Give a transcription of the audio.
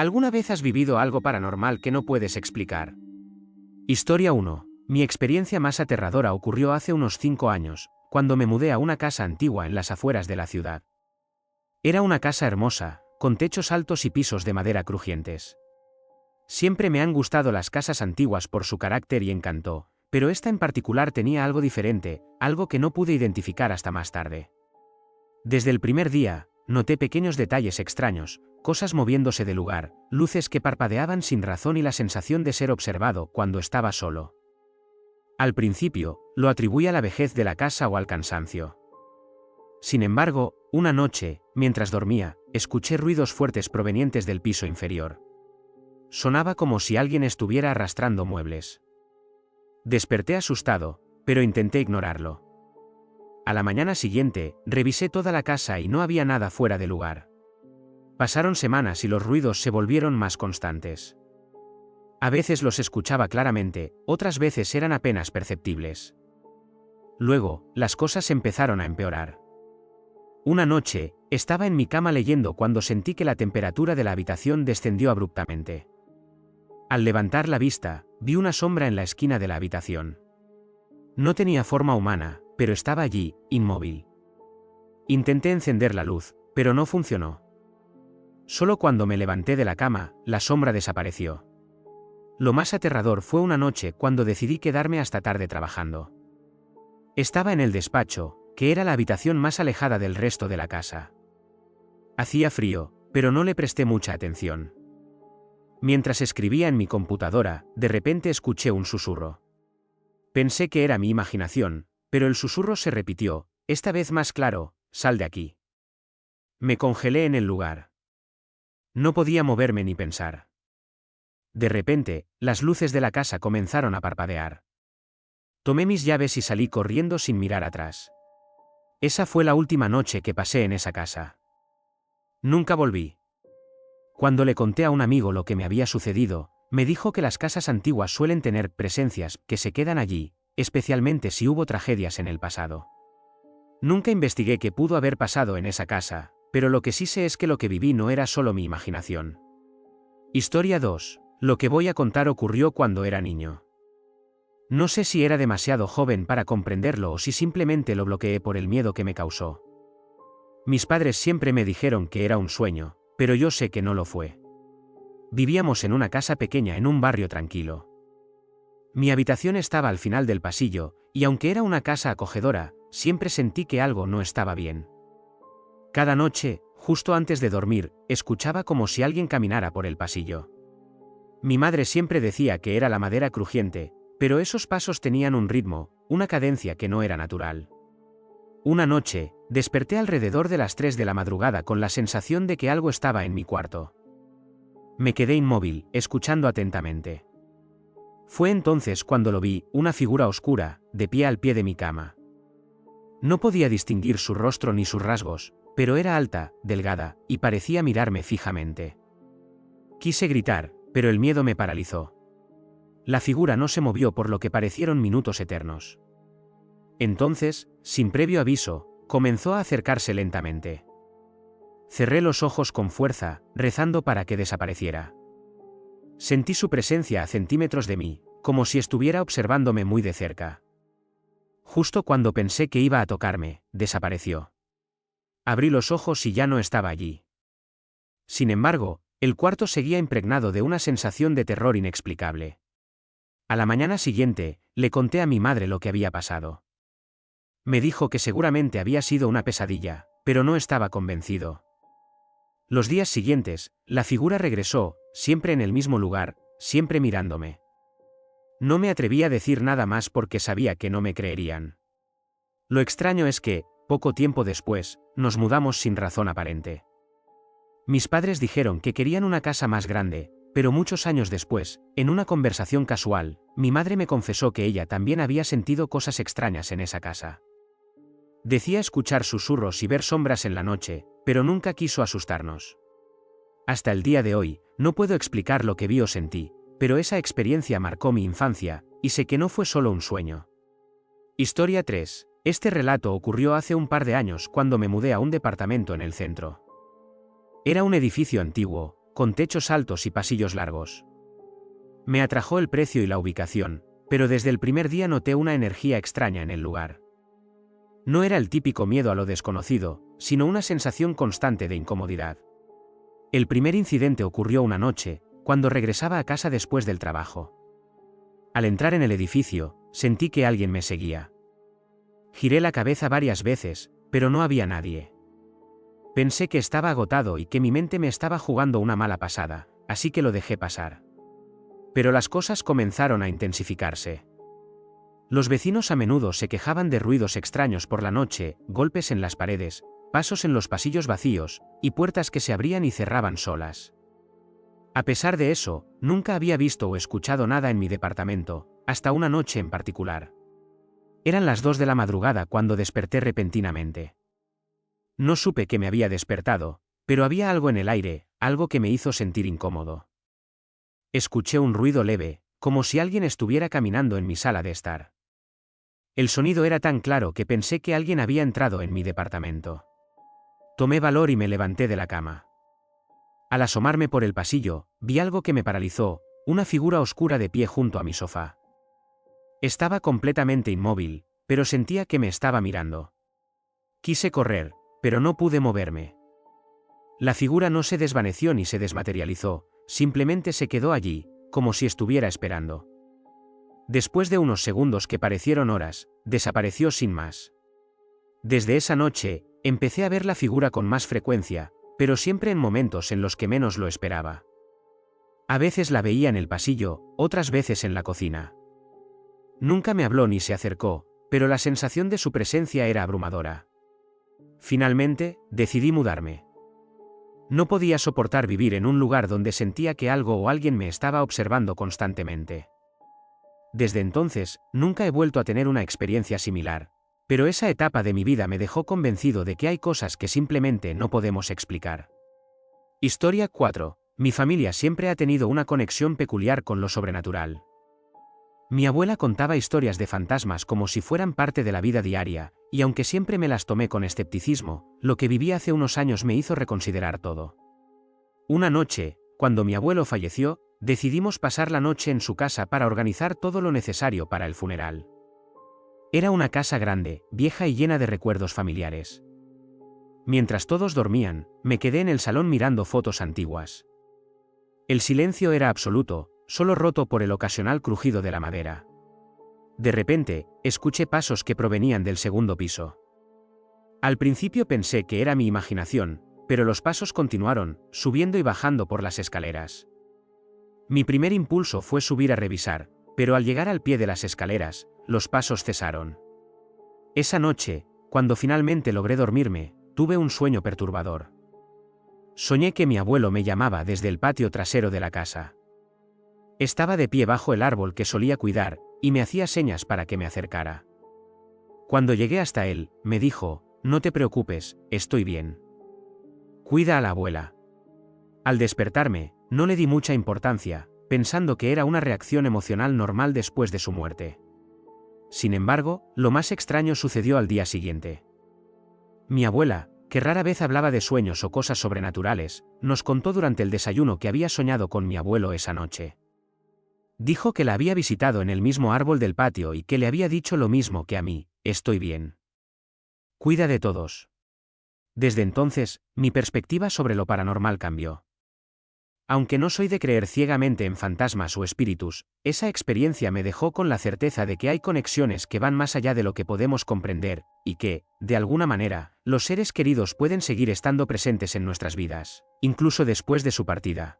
¿Alguna vez has vivido algo paranormal que no puedes explicar? Historia 1. Mi experiencia más aterradora ocurrió hace unos 5 años, cuando me mudé a una casa antigua en las afueras de la ciudad. Era una casa hermosa, con techos altos y pisos de madera crujientes. Siempre me han gustado las casas antiguas por su carácter y encanto, pero esta en particular tenía algo diferente, algo que no pude identificar hasta más tarde. Desde el primer día, noté pequeños detalles extraños, cosas moviéndose de lugar, luces que parpadeaban sin razón y la sensación de ser observado cuando estaba solo. Al principio, lo atribuí a la vejez de la casa o al cansancio. Sin embargo, una noche, mientras dormía, escuché ruidos fuertes provenientes del piso inferior. Sonaba como si alguien estuviera arrastrando muebles. Desperté asustado, pero intenté ignorarlo. A la mañana siguiente, revisé toda la casa y no había nada fuera de lugar. Pasaron semanas y los ruidos se volvieron más constantes. A veces los escuchaba claramente, otras veces eran apenas perceptibles. Luego, las cosas empezaron a empeorar. Una noche, estaba en mi cama leyendo cuando sentí que la temperatura de la habitación descendió abruptamente. Al levantar la vista, vi una sombra en la esquina de la habitación. No tenía forma humana, pero estaba allí, inmóvil. Intenté encender la luz, pero no funcionó. Solo cuando me levanté de la cama, la sombra desapareció. Lo más aterrador fue una noche cuando decidí quedarme hasta tarde trabajando. Estaba en el despacho, que era la habitación más alejada del resto de la casa. Hacía frío, pero no le presté mucha atención. Mientras escribía en mi computadora, de repente escuché un susurro. Pensé que era mi imaginación, pero el susurro se repitió, esta vez más claro: sal de aquí. Me congelé en el lugar. No podía moverme ni pensar. De repente, las luces de la casa comenzaron a parpadear. Tomé mis llaves y salí corriendo sin mirar atrás. Esa fue la última noche que pasé en esa casa. Nunca volví. Cuando le conté a un amigo lo que me había sucedido, me dijo que las casas antiguas suelen tener presencias que se quedan allí, especialmente si hubo tragedias en el pasado. Nunca investigué qué pudo haber pasado en esa casa, pero lo que sí sé es que lo que viví no era solo mi imaginación. Historia 2. Lo que voy a contar ocurrió cuando era niño. No sé si era demasiado joven para comprenderlo o si simplemente lo bloqueé por el miedo que me causó. Mis padres siempre me dijeron que era un sueño, pero yo sé que no lo fue. Vivíamos en una casa pequeña en un barrio tranquilo. Mi habitación estaba al final del pasillo, y aunque era una casa acogedora, siempre sentí que algo no estaba bien. Cada noche, justo antes de dormir, escuchaba como si alguien caminara por el pasillo. Mi madre siempre decía que era la madera crujiente, pero esos pasos tenían un ritmo, una cadencia que no era natural. Una noche, desperté alrededor de las 3 de la madrugada con la sensación de que algo estaba en mi cuarto. Me quedé inmóvil, escuchando atentamente. Fue entonces cuando lo vi, una figura oscura, de pie al pie de mi cama. No podía distinguir su rostro ni sus rasgos, pero era alta, delgada, y parecía mirarme fijamente. Quise gritar, pero el miedo me paralizó. La figura no se movió por lo que parecieron minutos eternos. Entonces, sin previo aviso, comenzó a acercarse lentamente. Cerré los ojos con fuerza, rezando para que desapareciera. Sentí su presencia a centímetros de mí, como si estuviera observándome muy de cerca. Justo cuando pensé que iba a tocarme, desapareció. Abrí los ojos y ya no estaba allí. Sin embargo, el cuarto seguía impregnado de una sensación de terror inexplicable. A la mañana siguiente, le conté a mi madre lo que había pasado. Me dijo que seguramente había sido una pesadilla, pero no estaba convencido. Los días siguientes, la figura regresó, siempre en el mismo lugar, siempre mirándome. No me atreví a decir nada más porque sabía que no me creerían. Lo extraño es que, poco tiempo después, nos mudamos sin razón aparente. Mis padres dijeron que querían una casa más grande, pero muchos años después, en una conversación casual, mi madre me confesó que ella también había sentido cosas extrañas en esa casa. Decía escuchar susurros y ver sombras en la noche, pero nunca quiso asustarnos. Hasta el día de hoy, no puedo explicar lo que vi o sentí, pero esa experiencia marcó mi infancia, y sé que no fue solo un sueño. Historia 3. Este relato ocurrió hace un par de años cuando me mudé a un departamento en el centro. Era un edificio antiguo, con techos altos y pasillos largos. Me atrajo el precio y la ubicación, pero desde el primer día noté una energía extraña en el lugar. No era el típico miedo a lo desconocido, sino una sensación constante de incomodidad. El primer incidente ocurrió una noche, cuando regresaba a casa después del trabajo. Al entrar en el edificio, sentí que alguien me seguía. Giré la cabeza varias veces, pero no había nadie. Pensé que estaba agotado y que mi mente me estaba jugando una mala pasada, así que lo dejé pasar. Pero las cosas comenzaron a intensificarse. Los vecinos a menudo se quejaban de ruidos extraños por la noche, golpes en las paredes, pasos en los pasillos vacíos, y puertas que se abrían y cerraban solas. A pesar de eso, nunca había visto o escuchado nada en mi departamento, hasta una noche en particular. Eran las 2 de la madrugada cuando desperté repentinamente. No supe que me había despertado, pero había algo en el aire, algo que me hizo sentir incómodo. Escuché un ruido leve, como si alguien estuviera caminando en mi sala de estar. El sonido era tan claro que pensé que alguien había entrado en mi departamento. Tomé valor y me levanté de la cama. Al asomarme por el pasillo, vi algo que me paralizó, una figura oscura de pie junto a mi sofá. Estaba completamente inmóvil, pero sentía que me estaba mirando. Quise correr, pero no pude moverme. La figura no se desvaneció ni se desmaterializó, simplemente se quedó allí, como si estuviera esperando. Después de unos segundos que parecieron horas, desapareció sin más. Desde esa noche, empecé a ver la figura con más frecuencia, pero siempre en momentos en los que menos lo esperaba. A veces la veía en el pasillo, otras veces en la cocina. Nunca me habló ni se acercó, pero la sensación de su presencia era abrumadora. Finalmente, decidí mudarme. No podía soportar vivir en un lugar donde sentía que algo o alguien me estaba observando constantemente. Desde entonces, nunca he vuelto a tener una experiencia similar, pero esa etapa de mi vida me dejó convencido de que hay cosas que simplemente no podemos explicar. Historia 4. Mi familia siempre ha tenido una conexión peculiar con lo sobrenatural. Mi abuela contaba historias de fantasmas como si fueran parte de la vida diaria, y aunque siempre me las tomé con escepticismo, lo que viví hace unos años me hizo reconsiderar todo. Una noche, cuando mi abuelo falleció, decidimos pasar la noche en su casa para organizar todo lo necesario para el funeral. Era una casa grande, vieja y llena de recuerdos familiares. Mientras todos dormían, me quedé en el salón mirando fotos antiguas. El silencio era absoluto, solo roto por el ocasional crujido de la madera. De repente, escuché pasos que provenían del segundo piso. Al principio pensé que era mi imaginación, pero los pasos continuaron, subiendo y bajando por las escaleras. Mi primer impulso fue subir a revisar, pero al llegar al pie de las escaleras, los pasos cesaron. Esa noche, cuando finalmente logré dormirme, tuve un sueño perturbador. Soñé que mi abuelo me llamaba desde el patio trasero de la casa. Estaba de pie bajo el árbol que solía cuidar, y me hacía señas para que me acercara. Cuando llegué hasta él, me dijo: «No te preocupes, estoy bien. Cuida a la abuela». Al despertarme, no le di mucha importancia, pensando que era una reacción emocional normal después de su muerte. Sin embargo, lo más extraño sucedió al día siguiente. Mi abuela, que rara vez hablaba de sueños o cosas sobrenaturales, nos contó durante el desayuno que había soñado con mi abuelo esa noche. Dijo que la había visitado en el mismo árbol del patio y que le había dicho lo mismo que a mí: «Estoy bien. Cuida de todos». Desde entonces, mi perspectiva sobre lo paranormal cambió. Aunque no soy de creer ciegamente en fantasmas o espíritus, esa experiencia me dejó con la certeza de que hay conexiones que van más allá de lo que podemos comprender, y que, de alguna manera, los seres queridos pueden seguir estando presentes en nuestras vidas, incluso después de su partida.